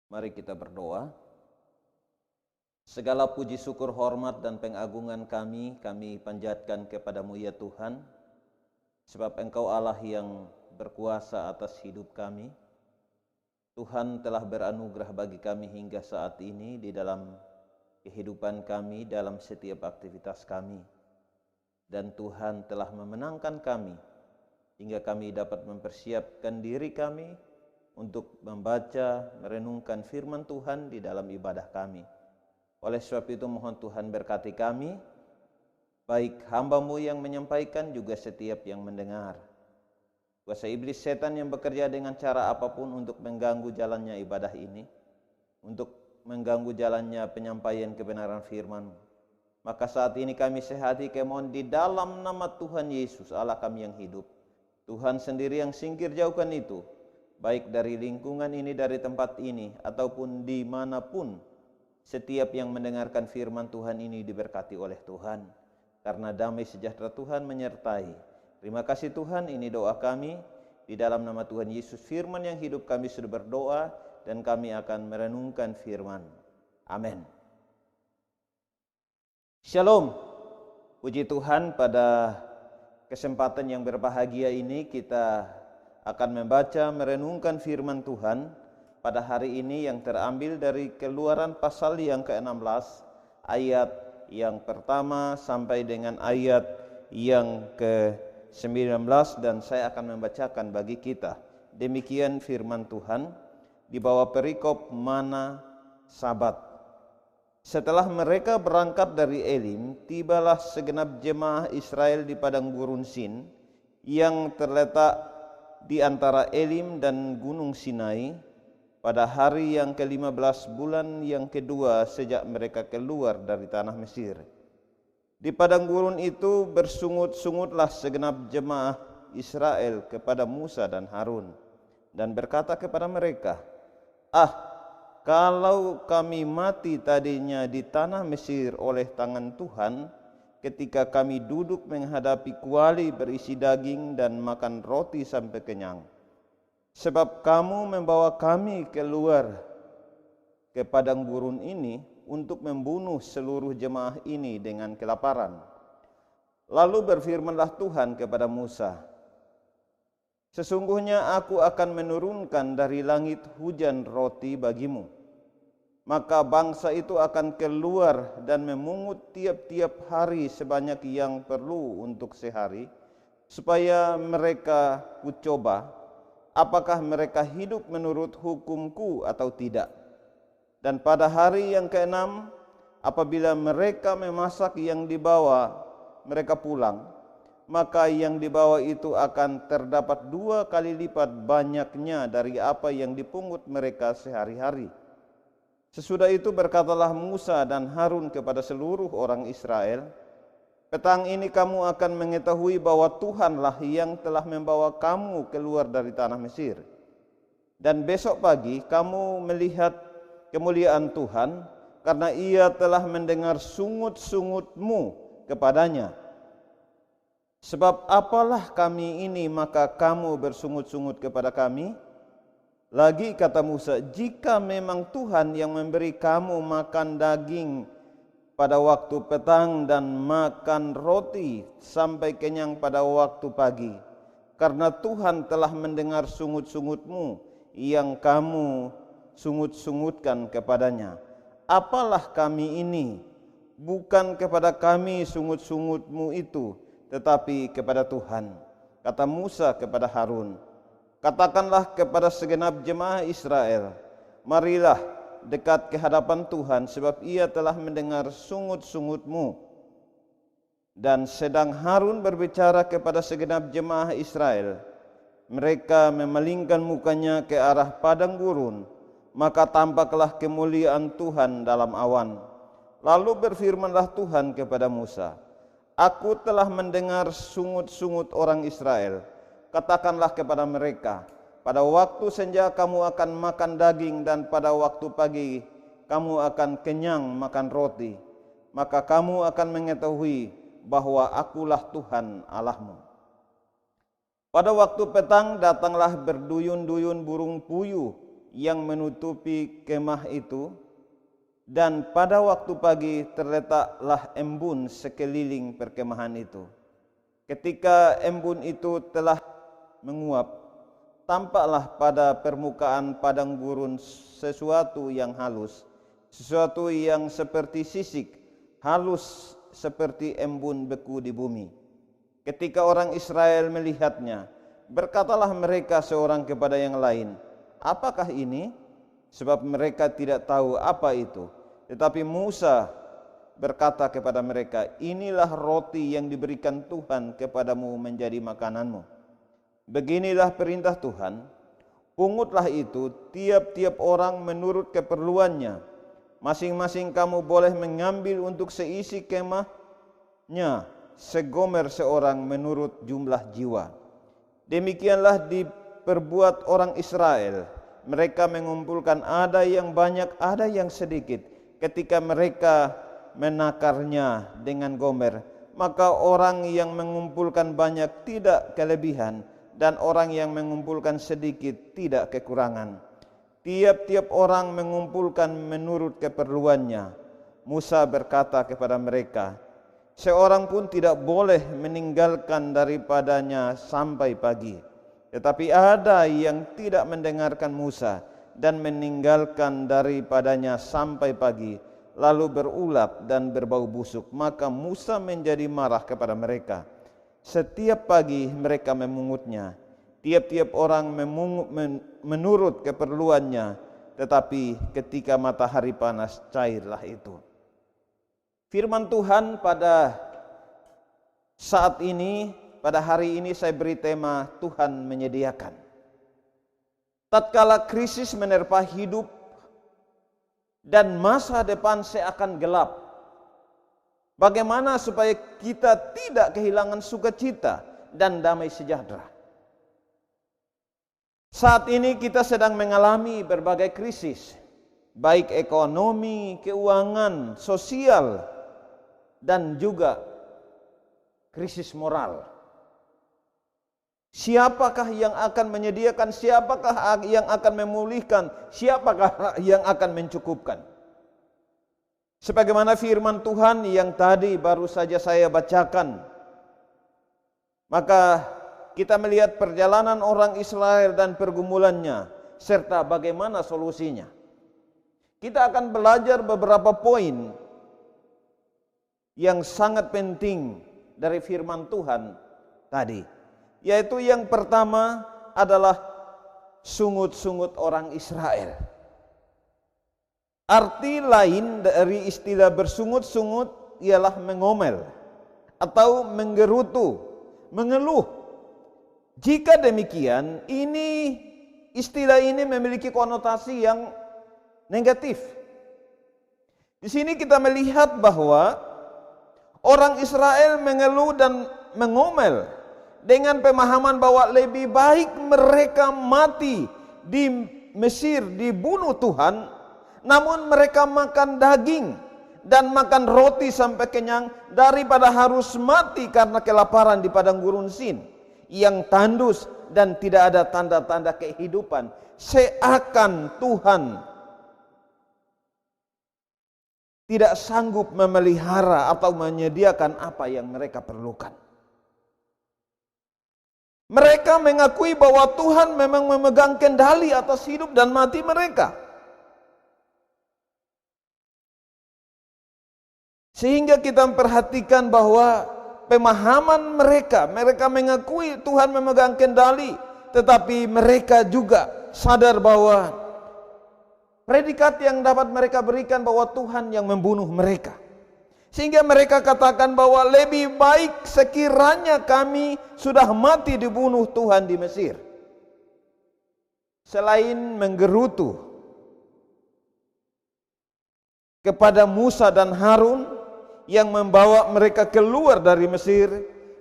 Mari kita berdoa. Segala puji syukur hormat dan pengagungan kami panjatkan kepadamu ya Tuhan, sebab Engkau Allah yang berkuasa atas hidup kami. Tuhan telah beranugerah bagi kami hingga saat ini di dalam kehidupan kami, dalam setiap aktivitas kami. Dan Tuhan telah memenangkan kami hingga kami dapat mempersiapkan diri kami untuk membaca, merenungkan firman Tuhan di dalam ibadah kami. Oleh sebab itu mohon Tuhan berkati kami, baik hamba-Mu yang menyampaikan juga setiap yang mendengar. Kuasa iblis setan yang bekerja dengan cara apapun untuk mengganggu jalannya ibadah ini, untuk mengganggu jalannya penyampaian kebenaran firman-Mu. Maka saat ini kami sehati kemohon di dalam nama Tuhan Yesus Allah kami yang hidup. Tuhan sendiri yang singkir jauhkan itu, baik dari lingkungan ini, dari tempat ini, ataupun dimanapun setiap yang mendengarkan firman Tuhan ini diberkati oleh Tuhan. Karena damai sejahtera Tuhan menyertai. Terima kasih Tuhan, ini doa kami. Di dalam nama Tuhan Yesus firman yang hidup kami sudah berdoa dan kami akan merenungkan firman. Amin. Shalom. Puji Tuhan, pada kesempatan yang berbahagia ini kita akan membaca merenungkan firman Tuhan pada hari ini yang terambil dari Keluaran pasal yang ke-16 ayat yang pertama sampai dengan ayat yang ke-19, dan saya akan membacakan bagi kita. Demikian firman Tuhan di bawah perikop mana Sabat. Setelah mereka berangkat dari Elim, tibalah segenap jemaah Israel di padang gurun Sin yang terletak di antara Elim dan Gunung Sinai pada hari yang ke-15 bulan yang kedua sejak mereka keluar dari tanah Mesir. Di padang gurun itu bersungut-sungutlah segenap jemaah Israel kepada Musa dan Harun dan berkata kepada mereka, kalau kami mati tadinya di tanah Mesir oleh tangan Tuhan, ketika kami duduk menghadapi kuali berisi daging dan makan roti sampai kenyang. Sebab kamu membawa kami keluar ke padang gurun ini untuk membunuh seluruh jemaah ini dengan kelaparan. Lalu berfirmanlah Tuhan kepada Musa, sesungguhnya aku akan menurunkan dari langit hujan roti bagimu. Maka bangsa itu akan keluar dan memungut tiap-tiap hari sebanyak yang perlu untuk sehari, supaya mereka kucoba apakah mereka hidup menurut hukumku atau tidak. Dan pada hari yang ke-6, apabila mereka memasak yang dibawa mereka pulang, maka yang dibawa itu akan terdapat 2 kali lipat banyaknya dari apa yang dipungut mereka sehari-hari. Sesudah itu berkatalah Musa dan Harun kepada seluruh orang Israel, petang ini kamu akan mengetahui bahwa Tuhanlah yang telah membawa kamu keluar dari tanah Mesir. Dan besok pagi kamu melihat kemuliaan Tuhan, karena Ia telah mendengar sungut-sungutmu kepadanya. Sebab apalah kami ini maka kamu bersungut-sungut kepada kami? Lagi kata Musa, jika memang Tuhan yang memberi kamu makan daging pada waktu petang dan makan roti sampai kenyang pada waktu pagi, karena Tuhan telah mendengar sungut-sungutmu yang kamu sungut-sungutkan kepadanya. Apalah kami ini? Bukan kepada kami sungut-sungutmu itu, tetapi kepada Tuhan. Kata Musa kepada Harun, katakanlah kepada segenap jemaah Israel, marilah dekat ke hadapan Tuhan, sebab Ia telah mendengar sungut-sungutmu. Dan sedang Harun berbicara kepada segenap jemaah Israel, mereka memalingkan mukanya ke arah padang gurun, maka tampaklah kemuliaan Tuhan dalam awan. Lalu berfirmanlah Tuhan kepada Musa, aku telah mendengar sungut-sungut orang Israel. Katakanlah kepada mereka, pada waktu senja kamu akan makan daging, dan pada waktu pagi kamu akan kenyang makan roti. Maka kamu akan mengetahui bahwa akulah Tuhan Allahmu. Pada waktu petang datanglah berduyun-duyun burung puyuh yang menutupi kemah itu, dan pada waktu pagi terletaklah embun sekeliling perkemahan itu. Ketika embun itu telah menguap, tampaklah pada permukaan padang gurun sesuatu yang halus, sesuatu yang seperti sisik, halus seperti embun beku di bumi. Ketika orang Israel melihatnya, berkatalah mereka seorang kepada yang lain, "Apakah ini?" Sebab mereka tidak tahu apa itu. Tetapi Musa berkata kepada mereka, "Inilah roti yang diberikan Tuhan kepadamu menjadi makananmu. Beginilah perintah Tuhan, pungutlah itu tiap-tiap orang menurut keperluannya. Masing-masing kamu boleh mengambil untuk seisi kemahnya segomer seorang menurut jumlah jiwa." Demikianlah diperbuat orang Israel. Mereka mengumpulkan ada yang banyak, ada yang sedikit. Ketika mereka menakarnya dengan gomer, maka orang yang mengumpulkan banyak tidak kelebihan, dan orang yang mengumpulkan sedikit tidak kekurangan. Tiap-tiap orang mengumpulkan menurut keperluannya. Musa berkata kepada mereka, "Seorang pun tidak boleh meninggalkan daripadanya sampai pagi." Tetapi ada yang tidak mendengarkan Musa dan meninggalkan daripadanya sampai pagi, lalu berulap dan berbau busuk. Maka Musa menjadi marah kepada mereka. Setiap pagi mereka memungutnya, tiap-tiap orang memungut menurut keperluannya, tetapi ketika matahari panas cairlah itu. Firman Tuhan pada saat ini, pada hari ini saya beri tema Tuhan menyediakan. Tatkala krisis menerpa hidup dan masa depan seakan gelap, bagaimana supaya kita tidak kehilangan sukacita dan damai sejahtera? Saat ini kita sedang mengalami berbagai krisis, baik ekonomi, keuangan, sosial, dan juga krisis moral. Siapakah yang akan menyediakan? Siapakah yang akan memulihkan? Siapakah yang akan mencukupkan? Sebagaimana firman Tuhan yang tadi baru saja saya bacakan, maka kita melihat perjalanan orang Israel dan pergumulannya, serta bagaimana solusinya. Kita akan belajar beberapa poin yang sangat penting dari firman Tuhan tadi. Yaitu yang pertama adalah sungut-sungut orang Israel. Arti lain dari istilah bersungut-sungut ialah mengomel atau menggerutu, mengeluh. Jika demikian, istilah ini memiliki konotasi yang negatif. Di sini kita melihat bahwa orang Israel mengeluh dan mengomel dengan pemahaman bahwa lebih baik mereka mati di Mesir dibunuh Tuhan, namun mereka makan daging dan makan roti sampai kenyang daripada harus mati karena kelaparan di padang gurun Sin yang tandus dan tidak ada tanda-tanda kehidupan, seakan Tuhan tidak sanggup memelihara atau menyediakan apa yang mereka perlukan. Mereka mengakui bahwa Tuhan memang memegang kendali atas hidup dan mati mereka. Sehingga kita memperhatikan bahwa pemahaman mereka mengakui Tuhan memegang kendali, tetapi mereka juga sadar bahwa predikat yang dapat mereka berikan bahwa Tuhan yang membunuh mereka. Sehingga mereka katakan bahwa lebih baik sekiranya kami sudah mati dibunuh Tuhan di Mesir. Selain menggerutu kepada Musa dan Harun yang membawa mereka keluar dari Mesir,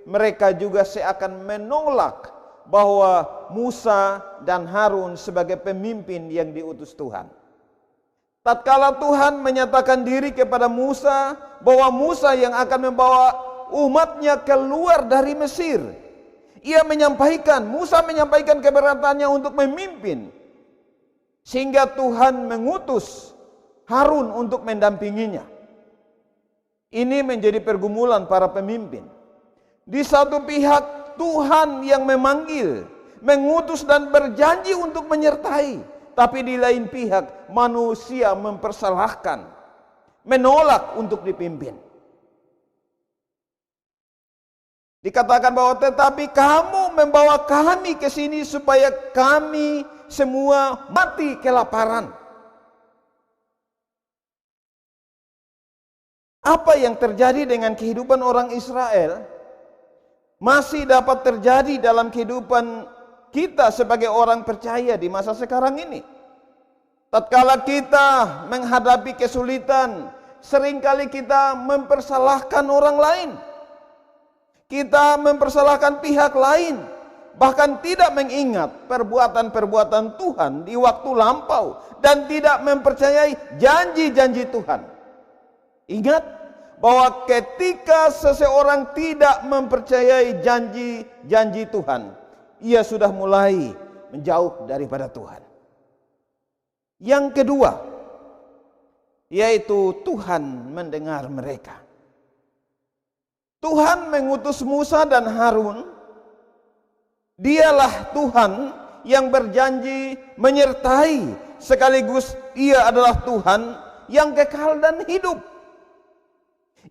mereka juga seakan menolak bahwa Musa dan Harun sebagai pemimpin yang diutus Tuhan. Tatkala Tuhan menyatakan diri kepada Musa bahwa Musa yang akan membawa umatnya keluar dari Mesir, Musa menyampaikan keberatannya untuk memimpin. Sehingga Tuhan mengutus Harun untuk mendampinginya. Ini menjadi pergumulan para pemimpin. Di satu pihak Tuhan yang memanggil, mengutus dan berjanji untuk menyertai. Tapi di lain pihak manusia mempersalahkan, menolak untuk dipimpin. Dikatakan bahwa tetapi kamu membawa kami ke sini supaya kami semua mati kelaparan. Apa yang terjadi dengan kehidupan orang Israel masih dapat terjadi dalam kehidupan kita sebagai orang percaya di masa sekarang ini. Tatkala kita menghadapi kesulitan, seringkali kita mempersalahkan orang lain. Kita mempersalahkan pihak lain, bahkan tidak mengingat perbuatan-perbuatan Tuhan di waktu lampau dan tidak mempercayai janji-janji Tuhan. Ingat bahwa ketika seseorang tidak mempercayai janji-janji Tuhan, ia sudah mulai menjauh daripada Tuhan. Yang kedua, yaitu Tuhan mendengar mereka. Tuhan mengutus Musa dan Harun. Dialah Tuhan yang berjanji menyertai, sekaligus ia adalah Tuhan yang kekal dan hidup.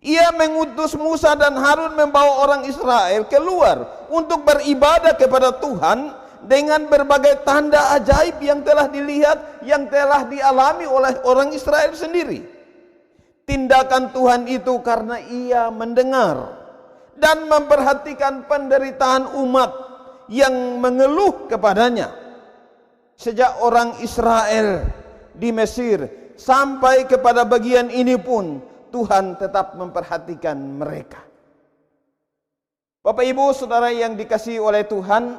Ia mengutus Musa dan Harun membawa orang Israel keluar untuk beribadah kepada Tuhan dengan berbagai tanda ajaib yang telah dilihat, yang telah dialami oleh orang Israel sendiri. Tindakan Tuhan itu karena ia mendengar dan memperhatikan penderitaan umat yang mengeluh kepadanya. Sejak orang Israel di Mesir sampai kepada bagian ini pun Tuhan tetap memperhatikan mereka. Bapak Ibu Saudara yang dikasihi oleh Tuhan,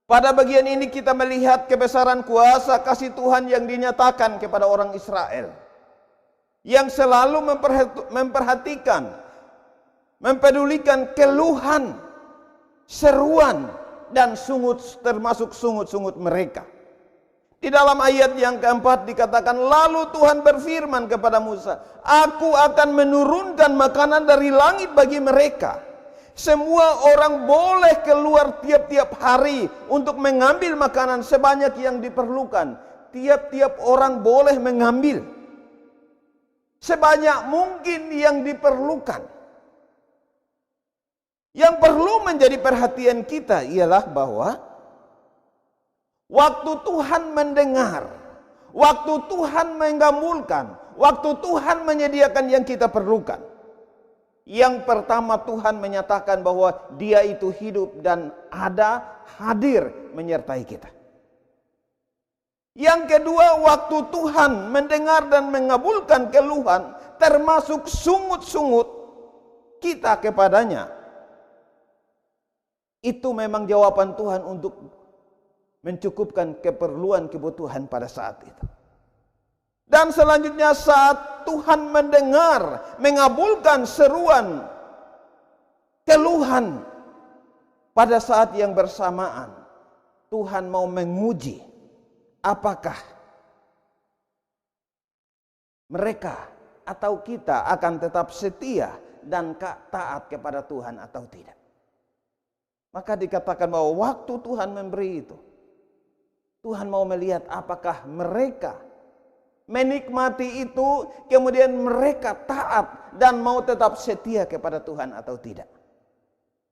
pada bagian ini kita melihat kebesaran kuasa kasih Tuhan yang dinyatakan kepada orang Israel, yang selalu memperhatikan, mempedulikan keluhan, seruan, dan termasuk sungut-sungut mereka. Di dalam ayat yang keempat dikatakan, lalu Tuhan berfirman kepada Musa, aku akan menurunkan makanan dari langit bagi mereka. Semua orang boleh keluar tiap-tiap hari untuk mengambil makanan sebanyak yang diperlukan. Tiap-tiap orang boleh mengambil sebanyak mungkin yang diperlukan. Yang perlu menjadi perhatian kita ialah bahwa waktu Tuhan mendengar, waktu Tuhan menggabulkan, waktu Tuhan menyediakan yang kita perlukan, yang pertama Tuhan menyatakan bahwa Dia itu hidup dan ada, hadir menyertai kita. Yang kedua, waktu Tuhan mendengar dan mengabulkan keluhan, termasuk sungut-sungut kita kepadanya, itu memang jawaban Tuhan untuk mencukupkan keperluan kebutuhan pada saat itu. Dan selanjutnya saat Tuhan mendengar, mengabulkan seruan, keluhan, pada saat yang bersamaan Tuhan mau menguji apakah mereka atau kita akan tetap setia dan taat kepada Tuhan atau tidak. Maka dikatakan bahwa waktu Tuhan memberi itu, Tuhan mau melihat apakah mereka menikmati itu, kemudian mereka taat dan mau tetap setia kepada Tuhan atau tidak.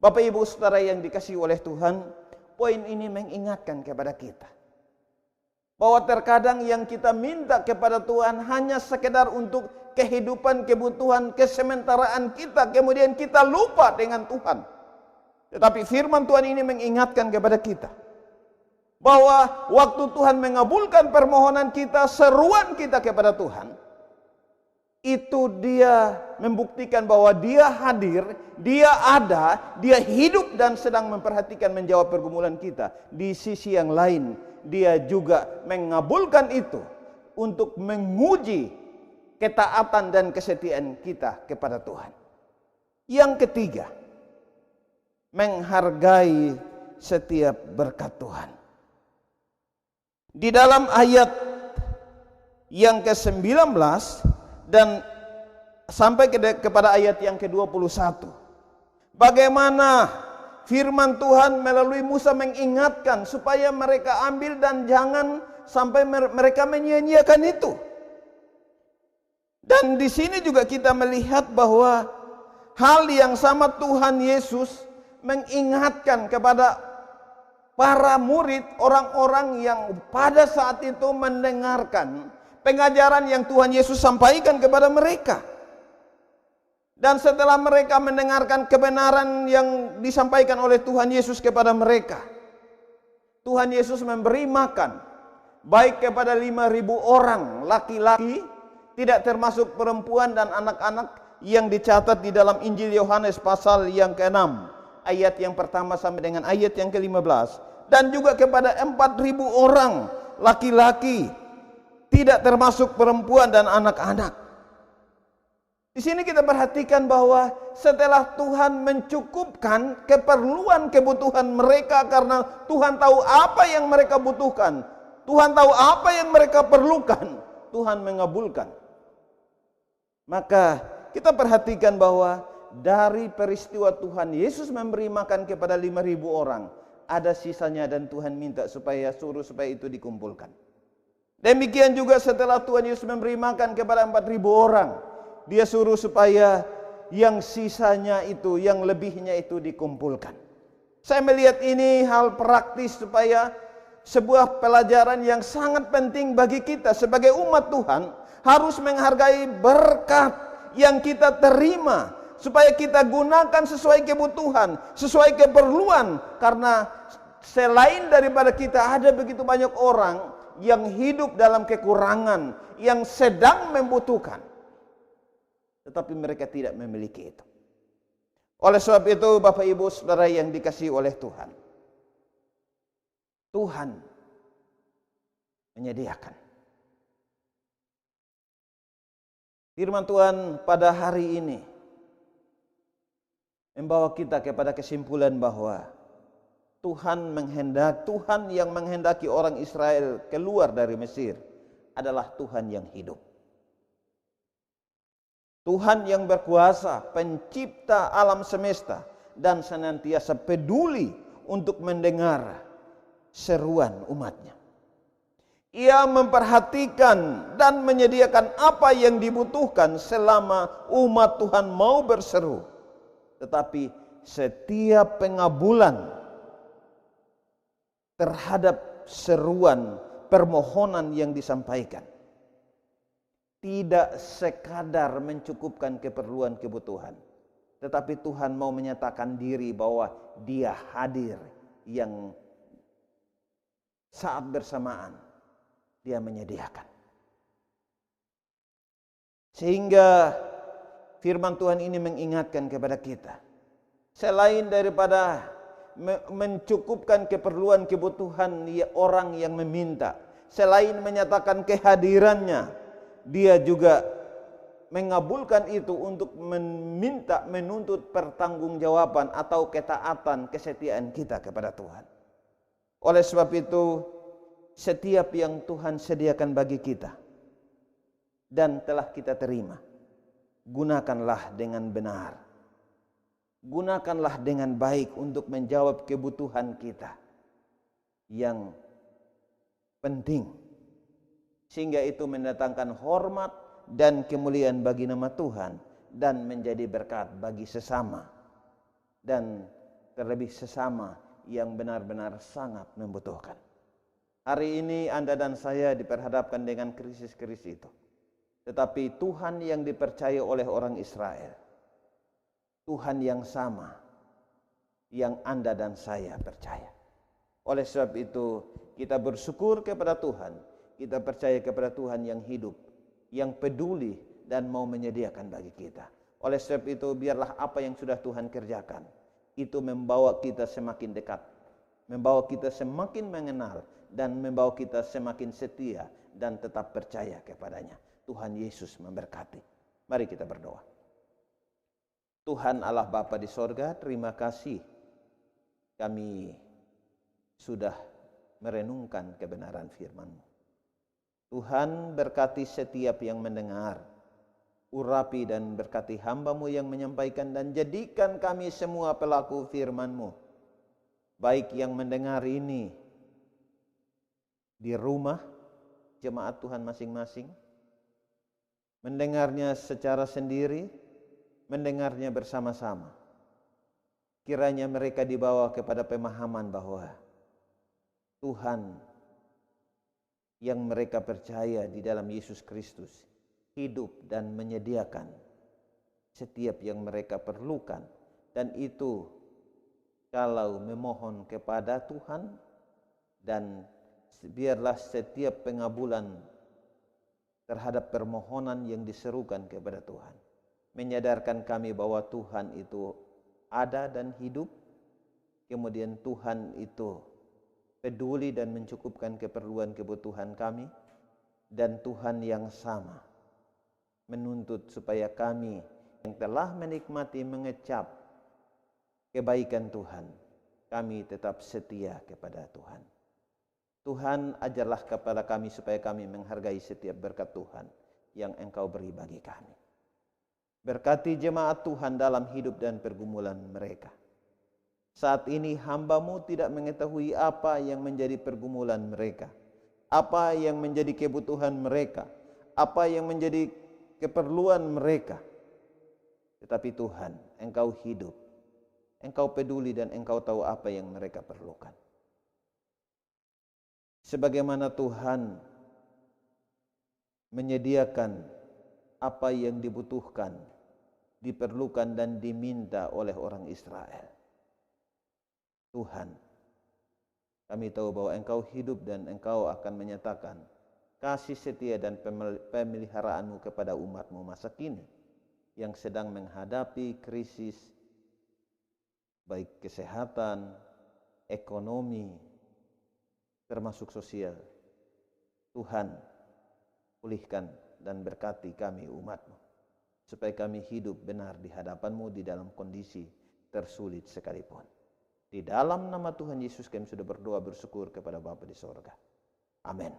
Bapak Ibu Saudara yang dikasihi oleh Tuhan, poin ini mengingatkan kepada kita bahwa terkadang yang kita minta kepada Tuhan hanya sekedar untuk kehidupan, kebutuhan, kesementaraan kita, kemudian kita lupa dengan Tuhan. Tetapi firman Tuhan ini mengingatkan kepada kita bahwa waktu Tuhan mengabulkan permohonan kita, seruan kita kepada Tuhan, itu Dia membuktikan bahwa Dia hadir, Dia ada, Dia hidup dan sedang memperhatikan, menjawab pergumulan kita. Di sisi yang lain, Dia juga mengabulkan itu untuk menguji ketaatan dan kesetiaan kita kepada Tuhan. Yang ketiga, menghargai setiap berkat Tuhan. Di dalam ayat yang ke-19 dan sampai kepada ayat yang ke-21. Bagaimana firman Tuhan melalui Musa mengingatkan supaya mereka ambil dan jangan sampai mereka menyia-nyiakan itu. Dan di sini juga kita melihat bahwa hal yang sama Tuhan Yesus mengingatkan kepada para murid, orang-orang yang pada saat itu mendengarkan pengajaran yang Tuhan Yesus sampaikan kepada mereka. Dan setelah mereka mendengarkan kebenaran yang disampaikan oleh Tuhan Yesus kepada mereka, Tuhan Yesus memberi makan baik kepada 5.000 orang laki-laki, tidak termasuk perempuan dan anak-anak yang dicatat di dalam Injil Yohanes pasal yang ke-6 ayat yang pertama sampai dengan ayat yang ke-15, dan juga kepada 4.000 orang laki-laki, tidak termasuk perempuan dan anak-anak. Di sini kita perhatikan bahwa setelah Tuhan mencukupkan kebutuhan mereka, karena Tuhan tahu apa yang mereka butuhkan, Tuhan tahu apa yang mereka perlukan, Tuhan mengabulkan. Maka kita perhatikan bahwa dari peristiwa Tuhan Yesus memberi makan kepada 5.000 orang, ada sisanya dan Tuhan minta supaya itu dikumpulkan. Demikian juga setelah Tuhan Yesus memberi makan kepada 4.000 orang, Dia suruh supaya yang sisanya itu, yang lebihnya itu dikumpulkan. Saya melihat ini hal praktis supaya sebuah pelajaran yang sangat penting bagi kita sebagai umat Tuhan, harus menghargai berkat yang kita terima supaya kita gunakan sesuai kebutuhan, sesuai keperluan, karena selain daripada kita ada begitu banyak orang yang hidup dalam kekurangan, yang sedang membutuhkan, tetapi mereka tidak memiliki itu. Oleh sebab itu, Bapak Ibu Saudara yang dikasihi oleh Tuhan, Tuhan menyediakan. Firman Tuhan pada hari ini membawa kita kepada kesimpulan bahwa Tuhan yang menghendaki orang Israel keluar dari Mesir adalah Tuhan yang hidup. Tuhan yang berkuasa, pencipta alam semesta, dan senantiasa peduli untuk mendengar seruan umatnya. Ia memperhatikan dan menyediakan apa yang dibutuhkan selama umat Tuhan mau berseru. Tetapi setiap pengabulan terhadap seruan permohonan yang disampaikan tidak sekadar mencukupkan keperluan kebutuhan, tetapi Tuhan mau menyatakan diri bahwa Dia hadir, yang saat bersamaan Dia menyediakan. Sehingga firman Tuhan ini mengingatkan kepada kita, selain daripada mencukupkan keperluan kebutuhan orang yang meminta, selain menyatakan kehadirannya, Dia juga mengabulkan itu untuk menuntut pertanggungjawaban atau ketaatan, kesetiaan kita kepada Tuhan. Oleh sebab itu, setiap yang Tuhan sediakan bagi kita dan telah kita terima, gunakanlah dengan benar, gunakanlah dengan baik untuk menjawab kebutuhan kita yang penting, sehingga itu mendatangkan hormat dan kemuliaan bagi nama Tuhan dan menjadi berkat bagi sesama, dan terlebih sesama yang benar-benar sangat membutuhkan. Hari ini Anda dan saya diperhadapkan dengan krisis-krisis itu, tetapi Tuhan yang dipercaya oleh orang Israel, Tuhan yang sama yang Anda dan saya percaya. Oleh sebab itu kita bersyukur kepada Tuhan. Kita percaya kepada Tuhan yang hidup, yang peduli dan mau menyediakan bagi kita. Oleh sebab itu, biarlah apa yang sudah Tuhan kerjakan itu membawa kita semakin dekat, membawa kita semakin mengenal, dan membawa kita semakin setia dan tetap percaya kepadanya. Tuhan Yesus memberkati. Mari kita berdoa. Tuhan Allah Bapa di sorga, terima kasih kami sudah merenungkan kebenaran firman-Mu. Tuhan, berkati setiap yang mendengar, urapi dan berkati hamba-Mu yang menyampaikan, dan jadikan kami semua pelaku firman-Mu, baik yang mendengar ini di rumah jemaat Tuhan masing-masing, mendengarnya secara sendiri, mendengarnya bersama-sama. Kiranya mereka dibawa kepada pemahaman bahwa Tuhan yang mereka percaya di dalam Yesus Kristus hidup dan menyediakan setiap yang mereka perlukan, dan itu kalau memohon kepada Tuhan, dan biarlah setiap pengabulan terhadap permohonan yang diserukan kepada Tuhan menyadarkan kami bahwa Tuhan itu ada dan hidup, kemudian Tuhan itu peduli dan mencukupkan keperluan kebutuhan kami, dan Tuhan yang sama menuntut supaya kami yang telah menikmati mengecap kebaikan Tuhan, kami tetap setia kepada Tuhan. Tuhan, ajarlah kepada kami supaya kami menghargai setiap berkat Tuhan yang Engkau beri bagi kami. Berkati jemaat Tuhan dalam hidup dan pergumulan mereka. Saat ini hamba-Mu tidak mengetahui apa yang menjadi pergumulan mereka, apa yang menjadi kebutuhan mereka, apa yang menjadi keperluan mereka. Tetapi Tuhan, Engkau hidup, Engkau peduli, dan Engkau tahu apa yang mereka perlukan. Sebagaimana Tuhan menyediakan apa yang dibutuhkan, diperlukan, dan diminta oleh orang Israel. Tuhan, kami tahu bahwa Engkau hidup dan Engkau akan menyatakan kasih setia dan pemeliharaanmu kepada umat-Mu masa kini yang sedang menghadapi krisis baik kesehatan, ekonomi, termasuk sosial. Tuhan, pulihkan dan berkati kami umat-Mu, supaya kami hidup benar di hadapan-Mu di dalam kondisi tersulit sekalipun. Di dalam nama Tuhan Yesus kami sudah berdoa bersyukur kepada Bapa di sorga. Amin.